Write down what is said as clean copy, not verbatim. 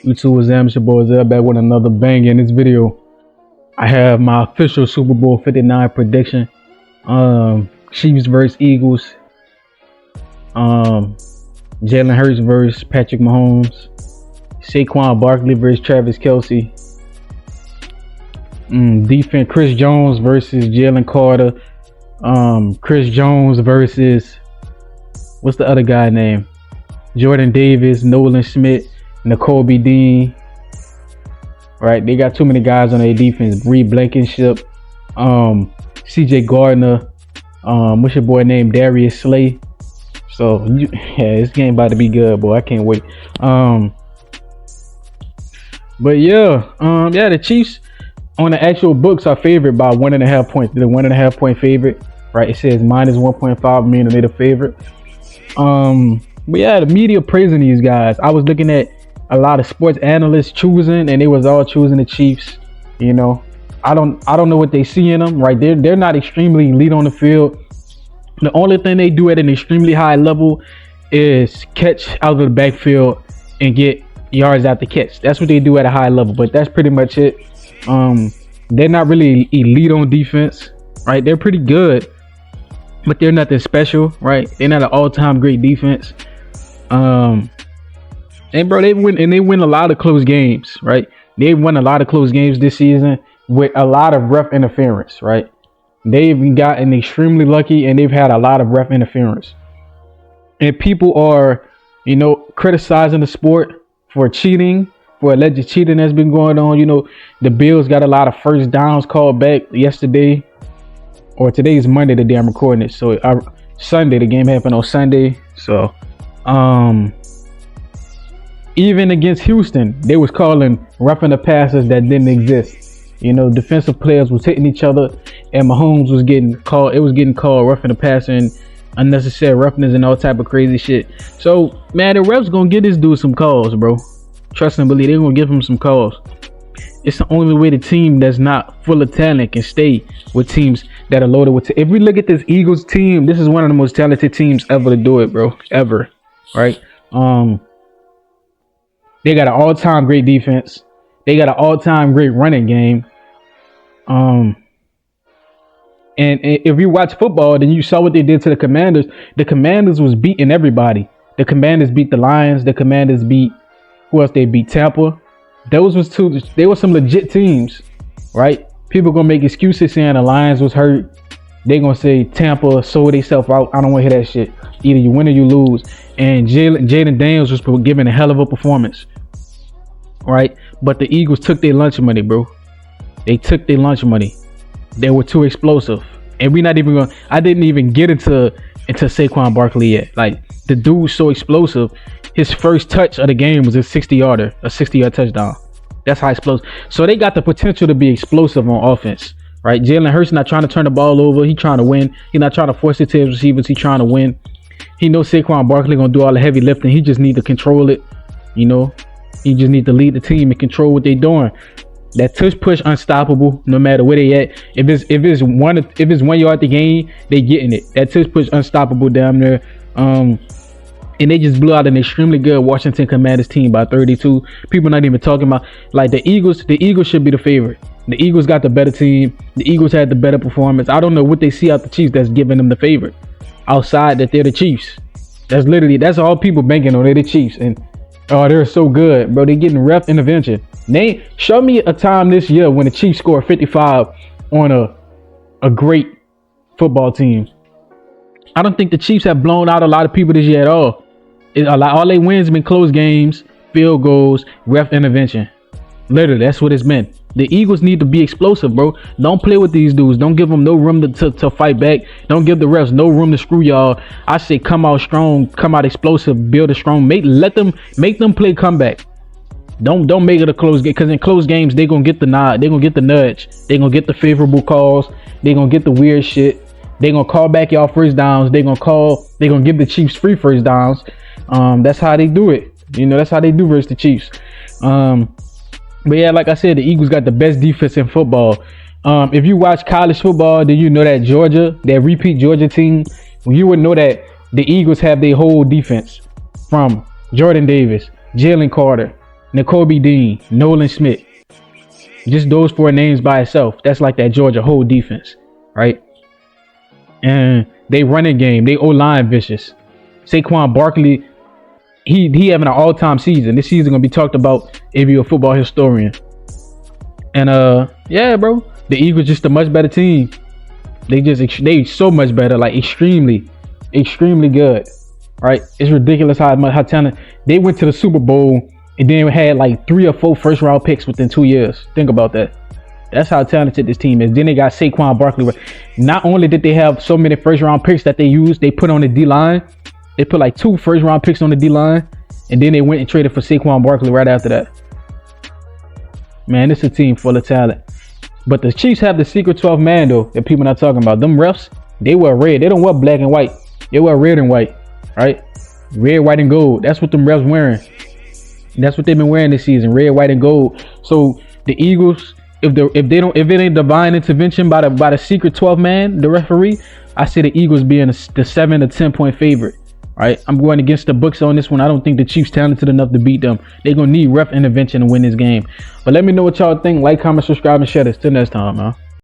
YouTube is Amateur Boy Zell back with another bang. In this video, I have my official Super Bowl 59 prediction. Chiefs versus Eagles. Jalen Hurts versus Patrick Mahomes. Saquon Barkley versus Travis Kelce. Defense: Chris Jones versus Jalen Carter. Chris Jones versus what's the other guy name? Jordan Davis, Nolan Smith, Nakobe Dean. Right, they got too many guys on their defense. Reed Blankenship, CJ Gardner, what's your boy name? Darius Slay. So yeah, this game about to be good, boy. I can't wait. But yeah, the Chiefs on the actual books are favored by 1.5 points. They're the 1.5 point favorite, right? It says minus 1.5, meaning they're the favorite. But yeah, the media praising these guys. I was looking at a lot of sports analysts choosing, and they was all choosing the Chiefs. You know, I don't know what they see in them. Right, they're not extremely elite on the field. The only thing they do at an extremely high level is catch out of the backfield and get yards out the catch. That's what they do at a high level. But that's pretty much it. They're not really elite on defense. Right, they're pretty good, but they're nothing special. Right, they're not an all-time great defense. And bro, they win a lot of close games, right? They've won a lot of close games this season with a lot of ref interference, right? They've gotten extremely lucky, and they've had a lot of ref interference. And people are, criticizing the sport for cheating, for alleged cheating that's been going on. The Bills got a lot of first downs called back yesterday, or today's Monday, the day I'm recording it. So Sunday, the game happened on Sunday. So, even against Houston, they was calling roughing the passes that didn't exist. Defensive players was hitting each other, and Mahomes was getting called. It was getting called roughing the passer and unnecessary roughness and all type of crazy shit. So man, the refs gonna give this dude some calls, bro. Trust and believe, they're gonna give him some calls. It's the only way the team that's not full of talent can stay with teams that are loaded with. If we look at this Eagles team, this is one of the most talented teams ever to do it, bro. Ever, right? They got an all-time great defense. They got an all-time great running game. And if you watch football, then you saw what they did to the Commanders. The Commanders was beating everybody. The Commanders beat the Lions. The Commanders beat, who else they beat? Tampa. Those was two. They were some legit teams, right? People gonna make excuses saying the Lions was hurt. They gonna say Tampa sold themselves out. I don't want to hear that shit. Either you win or you lose. And Jaden Daniels was giving a hell of a performance, right? But the Eagles took their lunch money, bro. They took their lunch money. They were too explosive, and we're not even gonna. I didn't even get into Saquon Barkley yet. Like, the dude's so explosive. His first touch of the game was a 60-yarder, a 60-yard touchdown. That's how explosive. So they got the potential to be explosive on offense, right? Jalen Hurts not trying to turn the ball over. He trying to win. He not trying to force it to his receivers. He trying to win. He knows Saquon Barkley gonna do all the heavy lifting. He just need to control it. He just need to lead the team and control what they doing. That tush push unstoppable, no matter where they at. If it's 1 yard the game, they getting it. That tush push unstoppable down there. And they just blew out an extremely good Washington Commanders team by 32. People not even talking about, like, the Eagles. The Eagles should be the favorite. The Eagles got the better team. The Eagles had the better performance. I don't know what they see out the Chiefs that's giving them the favorite. Outside that they're the Chiefs. That's all people banking on. They're the Chiefs. And they're so good, bro. They getting ref intervention. Show me a time this year when the Chiefs scored 55 on a great football team. I don't think the Chiefs have blown out a lot of people this year at all. All they wins been close games, field goals, ref intervention. Literally, that's what it's been. The Eagles need to be explosive, bro. Don't play with these dudes. Don't give them no room to fight back. Don't give the refs no room to screw y'all. I say come out strong, come out explosive, build a strong. Make them play comeback. Don't make it a close game, because in close games they gonna get the nod. They gonna get the nudge. They gonna get the favorable calls. They gonna get the weird shit. They gonna call back y'all first downs. They gonna give the Chiefs free first downs. That's how they do it. That's how they do versus the Chiefs. But yeah, like I said, the Eagles got the best defense in football. If you watch college football, then you know that Georgia, that repeat Georgia team, you would know that the Eagles have their whole defense from Jordan Davis, Jalen Carter, N'Kobe Dean, Nolan Smith. Just those 4 names by itself. That's like that Georgia whole defense, right? And they running game. They O-line vicious. Saquon Barkley, he having an all-time season. This season gonna be talked about if you're a football historian. And yeah, bro, the Eagles just a much better team. They so much better, like extremely good. Right? It's ridiculous how talented they went to the Super Bowl and then had like 3 or 4 first-round picks within 2 years. Think about that. That's how talented this team is. Then they got Saquon Barkley. Not only did they have so many first-round picks that they put on the D-line. They put like 2 first-round picks on the D-line, and then they went and traded for Saquon Barkley right after that. Man, it's a team full of talent. But the Chiefs have the secret 12th man though that people not talking about. Them refs, they wear red. They don't wear black and white. They wear red and white, right? Red, white, and gold. That's what them refs wearing. That's what they've been wearing this season. Red, white, and gold. So the Eagles, if it ain't divine intervention by the secret 12th man, the referee, I see the Eagles being the 7 to 10 point favorite. Right, I'm going against the books on this one. I don't think the Chiefs talented enough to beat them. They're gonna need ref intervention to win this game. But let me know what y'all think. Like, comment, subscribe, and share this. Till next time, man.